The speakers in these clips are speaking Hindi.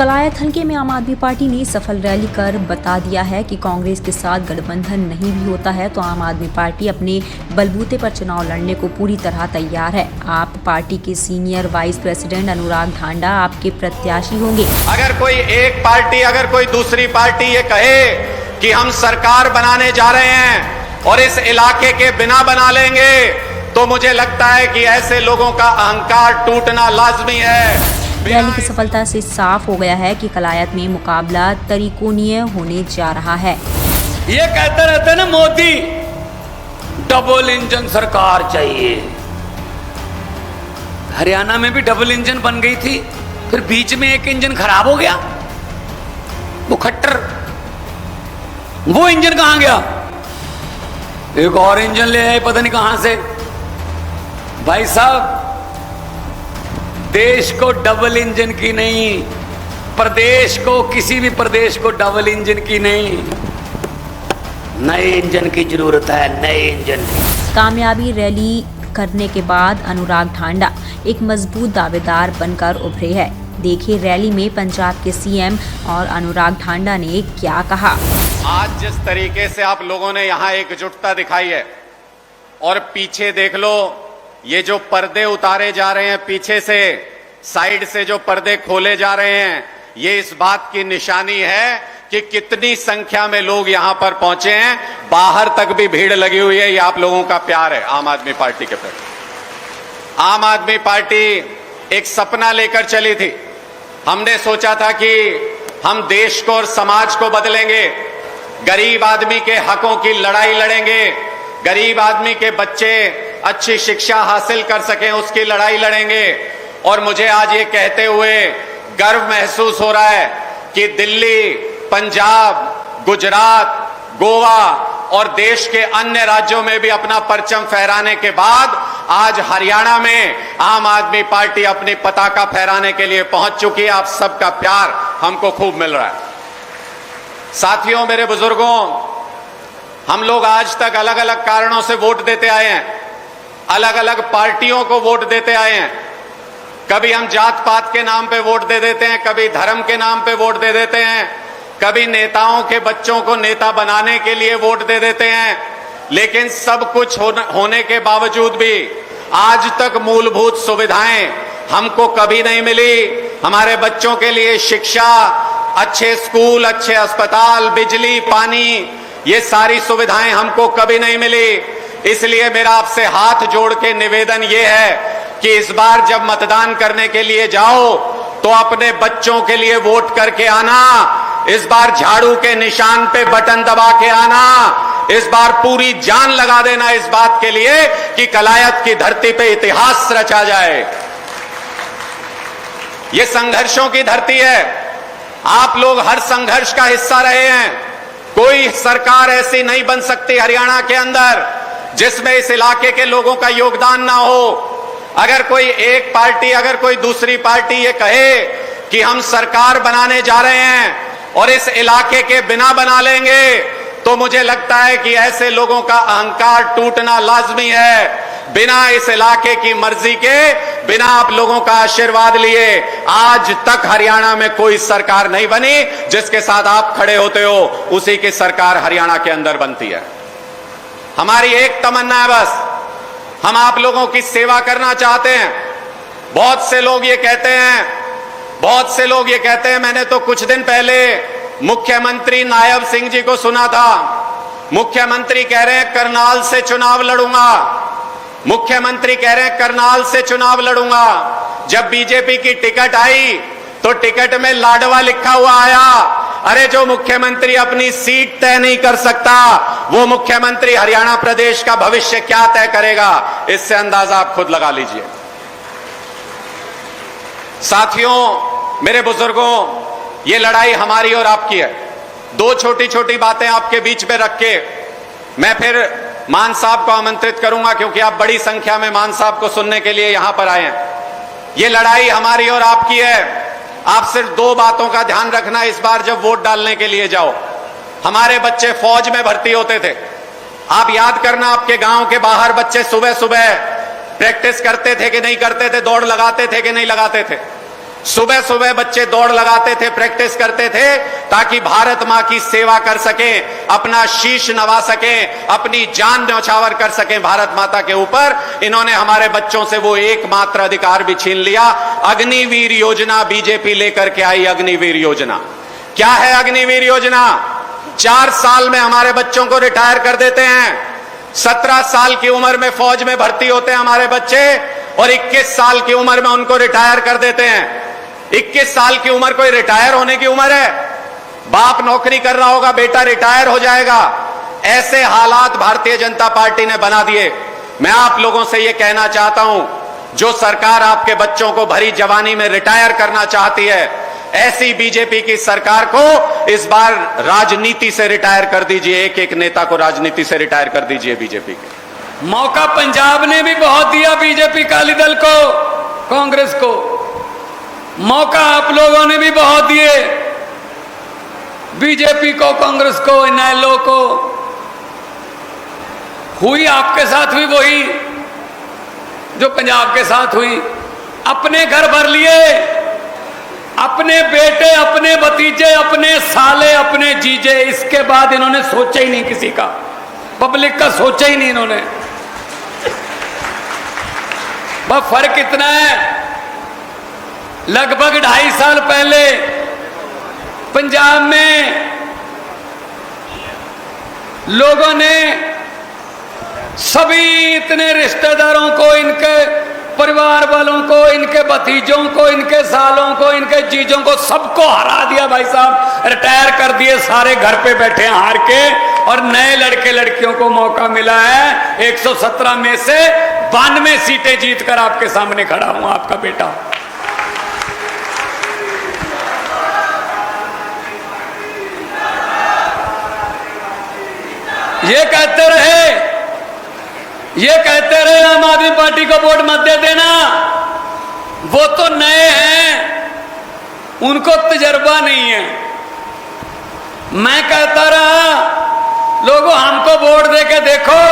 कलायत हल्के में आम आदमी पार्टी ने सफल रैली कर बता दिया है कि कांग्रेस के साथ गठबंधन नहीं भी होता है तो आम आदमी पार्टी अपने बलबूते पर चुनाव लड़ने को पूरी तरह तैयार है। आप पार्टी के सीनियर वाइस प्रेसिडेंट अनुराग ढांडा आपके प्रत्याशी होंगे। अगर कोई एक पार्टी, अगर कोई दूसरी पार्टी ये कहे कि हम सरकार बनाने जा रहे हैं और इस इलाके के बिना बना लेंगे, तो मुझे लगता है कि ऐसे लोगों का अहंकार टूटना लाजमी है। रैली की सफलता से साफ हो गया है कि कलायत में मुकाबला तरीकोनीय होने जा रहा है। ये कहते रहते ना मोदी डबल इंजन सरकार चाहिए। हरियाणा में भी डबल इंजन बन गई थी, फिर बीच में एक इंजन खराब हो गया, वो खट्टर, वो इंजन कहां गया? एक और इंजन ले आए पता नहीं कहां से। भाई साहब, देश को डबल इंजन की नहीं, प्रदेश को, किसी भी प्रदेश को डबल इंजन की नहीं, नए इंजन की जरूरत है, नए इंजन की। कामयाबी रैली करने के बाद अनुराग ढांडा एक मजबूत दावेदार बनकर उभरे हैं। देखिए रैली में पंजाब के सीएम और अनुराग ढांडा ने क्या कहा। आज जिस तरीके से आप लोगों ने यहाँ एकजुटता दिखाई है और पीछे देख लो, ये जो पर्दे उतारे जा रहे हैं, पीछे से साइड से जो पर्दे खोले जा रहे हैं, ये इस बात की निशानी है कि कितनी संख्या में लोग यहां पर पहुंचे हैं। बाहर तक भी भीड़ लगी हुई है। ये आप लोगों का प्यार है आम आदमी पार्टी के प्रति। आम आदमी पार्टी एक सपना लेकर चली थी। हमने सोचा था कि हम देश को और समाज को बदलेंगे, गरीब आदमी के हकों की लड़ाई लड़ेंगे, गरीब आदमी के बच्चे अच्छी शिक्षा हासिल कर सकें उसकी लड़ाई लड़ेंगे। और मुझे आज ये कहते हुए गर्व महसूस हो रहा है कि दिल्ली, पंजाब, गुजरात, गोवा और देश के अन्य राज्यों में भी अपना परचम फहराने के बाद आज हरियाणा में आम आदमी पार्टी अपनी पताका फहराने के लिए पहुंच चुकी है। आप सबका प्यार हमको खूब मिल रहा है। साथियों, मेरे बुजुर्गों, हम लोग आज तक अलग अलग कारणों से वोट देते आए हैं, अलग अलग पार्टियों को वोट देते आए हैं। कभी हम जात पात के नाम पे वोट दे देते हैं, कभी धर्म के नाम पे वोट दे देते हैं, कभी नेताओं के बच्चों को नेता बनाने के लिए वोट दे देते हैं। लेकिन सब कुछ होने के बावजूद भी आज तक मूलभूत सुविधाएं हमको कभी नहीं मिली। हमारे बच्चों के लिए शिक्षा, अच्छे स्कूल, अच्छे अस्पताल, बिजली, पानी, ये सारी सुविधाएं हमको कभी नहीं मिली। इसलिए मेरा आपसे हाथ जोड़ के निवेदन ये है कि इस बार जब मतदान करने के लिए जाओ तो अपने बच्चों के लिए वोट करके आना। इस बार झाड़ू के निशान पे बटन दबा के आना। इस बार पूरी जान लगा देना इस बात के लिए कि कलायत की धरती पे इतिहास रचा जाए। ये संघर्षों की धरती है। आप लोग हर संघर्ष का हिस्सा रहे हैं। कोई सरकार ऐसी नहीं बन सकती हरियाणा के अंदर जिसमें इस इलाके के लोगों का योगदान ना हो। अगर कोई एक पार्टी, अगर कोई दूसरी पार्टी ये कहे कि हम सरकार बनाने जा रहे हैं और इस इलाके के बिना बना लेंगे, तो मुझे लगता है कि ऐसे लोगों का अहंकार टूटना लाजमी है। बिना इस इलाके की मर्जी के, बिना आप लोगों का आशीर्वाद लिए आज तक हरियाणा में कोई सरकार नहीं बनी। जिसके साथ आप खड़े होते हो उसी की सरकार हरियाणा के अंदर बनती है। हमारी एक तमन्ना है, बस हम आप लोगों की सेवा करना चाहते हैं। बहुत से लोग ये कहते हैं, मैंने तो कुछ दिन पहले मुख्यमंत्री नायब सिंह जी को सुना था। मुख्यमंत्री कह रहे हैं करनाल से चुनाव लड़ूंगा। मुख्यमंत्री कह रहे हैं करनाल से चुनाव लड़ूंगा। जब बीजेपी की टिकट आई तो टिकट में लाडवा लिखा हुआ आया। अरे जो मुख्यमंत्री अपनी सीट तय नहीं कर सकता, वो मुख्यमंत्री हरियाणा प्रदेश का भविष्य क्या तय करेगा? इससे अंदाजा आप खुद लगा लीजिए। साथियों, मेरे बुजुर्गों, ये लड़ाई हमारी और आपकी है। दो छोटी छोटी बातें आपके बीच में रख के मैं फिर मान साहब को आमंत्रित करूंगा, क्योंकि आप बड़ी संख्या में मान साहब को सुनने के लिए यहां पर आए हैं। ये लड़ाई हमारी और आपकी है। आप सिर्फ दो बातों का ध्यान रखना इस बार जब वोट डालने के लिए जाओ। हमारे बच्चे फौज में भर्ती होते थे। आप याद करना, आपके गांव के बाहर बच्चे सुबह सुबह प्रैक्टिस करते थे कि नहीं करते थे, दौड़ लगाते थे कि नहीं लगाते थे। सुबह सुबह बच्चे दौड़ लगाते थे, प्रैक्टिस करते थे, ताकि भारत मां की सेवा कर सकें, अपना शीश नवा सकें, अपनी जान न्यौछावर कर सकें भारत माता के ऊपर। इन्होंने हमारे बच्चों से वो एकमात्र अधिकार भी छीन लिया। अग्निवीर योजना बीजेपी लेकर के आई। अग्निवीर योजना क्या है? अग्निवीर योजना 4 साल में हमारे बच्चों को रिटायर कर देते हैं। 17 साल की उम्र में फौज में भर्ती होते हैं हमारे बच्चे, और 21 साल की उम्र में उनको रिटायर कर देते हैं। 21 साल की उम्र कोई रिटायर होने की उम्र है? बाप नौकरी कर रहा होगा, बेटा रिटायर हो जाएगा। ऐसे हालात भारतीय जनता पार्टी ने बना दिए। मैं आप लोगों से यह कहना चाहता हूं, जो सरकार आपके बच्चों को भरी जवानी में रिटायर करना चाहती है, ऐसी बीजेपी की सरकार को इस बार राजनीति से रिटायर कर दीजिए। एक एक नेता को राजनीति से रिटायर कर दीजिए बीजेपी के। मौका पंजाब ने भी बहुत दिया बीजेपी अकाली दल को, कांग्रेस को। मौका आप लोगों ने भी बहुत दिए बीजेपी को, कांग्रेस को, इनेलो को। हुई आपके साथ हुई वही जो पंजाब के साथ हुई। अपने घर भर लिए, अपने बेटे, अपने भतीजे, अपने साले, अपने जीजे। इसके बाद इन्होंने सोचा ही नहीं किसी का, पब्लिक का सोचा ही नहीं इन्होंने। बस फर्क इतना है, लगभग 2.5 साल पहले पंजाब में लोगों ने सभी इतने रिश्तेदारों को, इनके परिवार वालों को, इनके भतीजों को, इनके सालों को, इनके जीजों को, सबको हरा दिया भाई साहब। रिटायर कर दिए, सारे घर पे बैठे हैं हार के, और नए लड़के लड़कियों को मौका मिला है। 117 में से 92 सीटें जीतकर आपके सामने खड़ा हूं, आपका बेटा। ये कहते रहे आम आदमी पार्टी को वोट मत दे देना, वो तो नए हैं, उनको तजर्बा नहीं है। मैं कहता रहा, लोगों हमको वोट दे के देखो,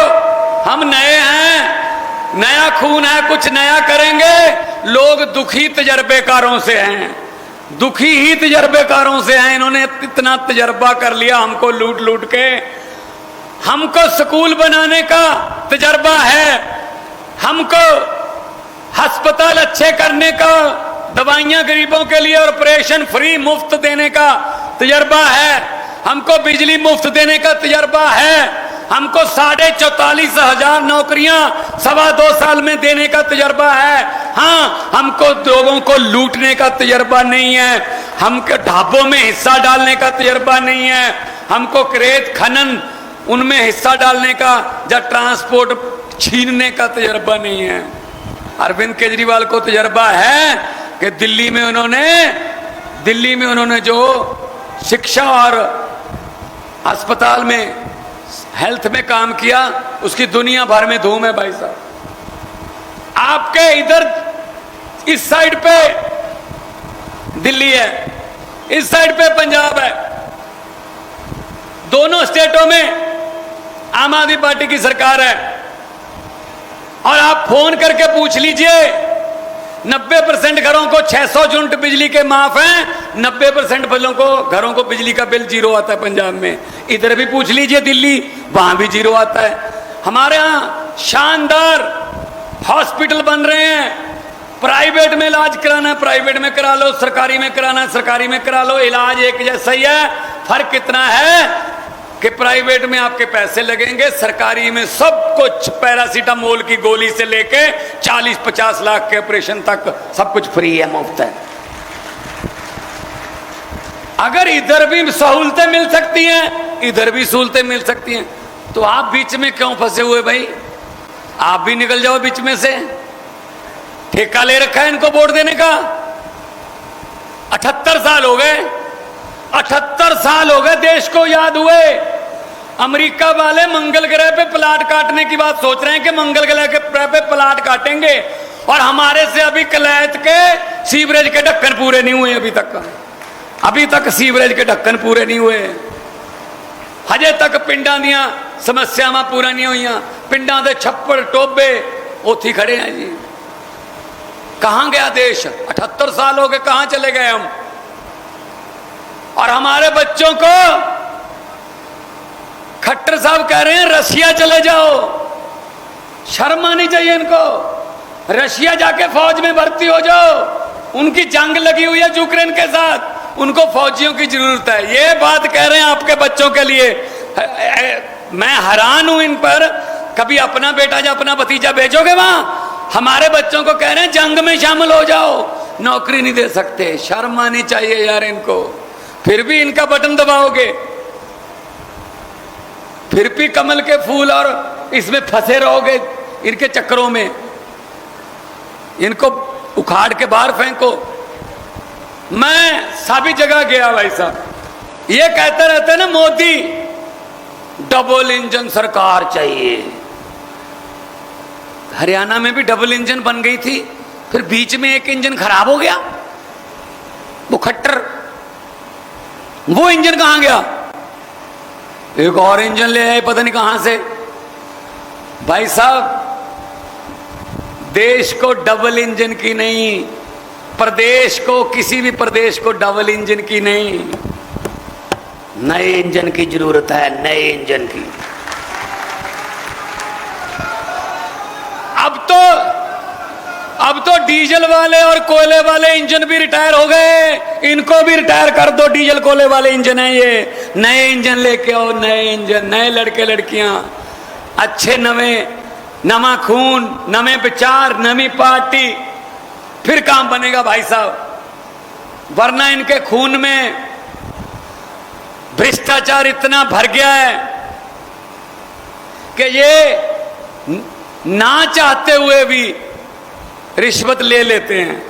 हम नए हैं, नया खून है, कुछ नया करेंगे। लोग दुखी तजर्बेकारों से हैं, दुखी ही तजर्बेकारों से हैं। इन्होंने इतना तजर्बा कर लिया हमको लूट लूट के। हमको स्कूल बनाने का तजर्बा है, हमको अस्पताल अच्छे करने का, दवाइयां गरीबों के लिए ऑपरेशन फ्री मुफ्त देने का तजर्बा है, हमको बिजली मुफ्त देने का तजर्बा है, हमको 44,500 नौकरियां 2.25 साल में देने का तजर्बा है। हाँ, हमको लोगों को लूटने का तजर्बा नहीं है, हमको ढाबों में हिस्सा डालने का तजर्बा नहीं है, हमको रेत खनन उनमें हिस्सा डालने का या ट्रांसपोर्ट छीनने का तजर्बा नहीं है। अरविंद केजरीवाल को तजर्बा है कि दिल्ली में उन्होंने जो शिक्षा और अस्पताल में, हेल्थ में काम किया, उसकी दुनिया भर में धूम है भाई साहब। आपके इधर इस साइड पे दिल्ली है, इस साइड पे पंजाब है। दोनों स्टेटों में आम आदमी पार्टी की सरकार है। और आप फोन करके पूछ लीजिए, 90% घरों को 600 यूनिट बिजली के माफ हैं, 90% घरों को बिजली का बिल 0 आता है पंजाब में। इधर भी पूछ लीजिए दिल्ली, वहां भी 0 आता है। हमारे यहां शानदार हॉस्पिटल बन रहे हैं। प्राइवेट में इलाज कराना है, प्राइवेट में करा लो, सरकारी में कराना है, सरकारी में करा लो। इलाज एक जैसा ही है, फर्क इतना है कि प्राइवेट में आपके पैसे लगेंगे, सरकारी में सब कुछ, पैरासीटामोल की गोली से लेके 40-50 लाख के ऑपरेशन तक सब कुछ फ्री है, मुफ्त है। अगर इधर भी सहूलतें मिल सकती हैं, इधर भी सहूलतें मिल सकती हैं, तो आप बीच में क्यों फंसे हुए भाई? आप भी निकल जाओ बीच में से। ठेका ले रखा है इनको वोट देने का। 78 साल हो गए, 78 साल हो गए देश को याद हुए। अमेरिका वाले मंगल ग्रह पे प्लाट काटने की बात सोच रहे हैं कि मंगल ग्रह पे प्लाट काटेंगे, और हमारे से अभी कलैत के सीवरेज के ढक्कन पूरे नहीं हुए अभी तक सीवरेज के ढक्कन पूरे नहीं हुए। हजे तक पिंडा दियां समस्यावां पूरा नहीं हुई। पिंडा दे छप्पड़ टोबे उत्थे खड़े हैं जी। कहां गया देश? 78 साल हो गए, कहां चले गए हम? और हमारे बच्चों को खट्टर साहब कह रहे हैं रशिया चले जाओ। शर्म आनी चाहिए इनको। रशिया जाके फौज में भर्ती हो जाओ। उनकी जंग लगी हुई है यूक्रेन के साथ, उनको फौजियों की जरूरत है। ये बात कह रहे हैं आपके बच्चों के लिए। मैं हैरान हूं इन पर। कभी अपना बेटा या अपना भतीजा भेजोगे वहां? हमारे बच्चों को कह रहे हैं जंग में शामिल हो जाओ, नौकरी नहीं दे सकते। शर्म आनी चाहिए यार इनको। फिर भी इनका बटन दबाओगे, फिर भी कमल के फूल और इसमें फंसे रहोगे इनके चक्करों में। इनको उखाड़ के बाहर फेंको। मैं सभी जगह गया भाई साहब, ये कहते रहते ना मोदी डबल इंजन सरकार चाहिए। हरियाणा में भी डबल इंजन बन गई थी, फिर बीच में एक इंजन खराब हो गया, वो खट्टर, वो इंजन कहां गया? एक और इंजन ले आए पता नहीं कहां से। भाई साहब, देश को डबल इंजन की नहीं, प्रदेश को, किसी भी प्रदेश को डबल इंजन की नहीं, नए इंजन की जरूरत है, नए इंजन की। अब तो डीजल वाले और कोयले वाले इंजन भी रिटायर हो गए, इनको भी रिटायर कर दो। डीजल कोयले वाले इंजन है ये, नए इंजन लेके आओ, नए इंजन, नए लड़के लड़कियां, अच्छे नवे, नवा खून, नवे विचार, नवी पार्टी, फिर काम बनेगा भाई साहब। वरना इनके खून में भ्रष्टाचार इतना भर गया है कि ये ना चाहते हुए भी रिश्वत ले लेते हैं।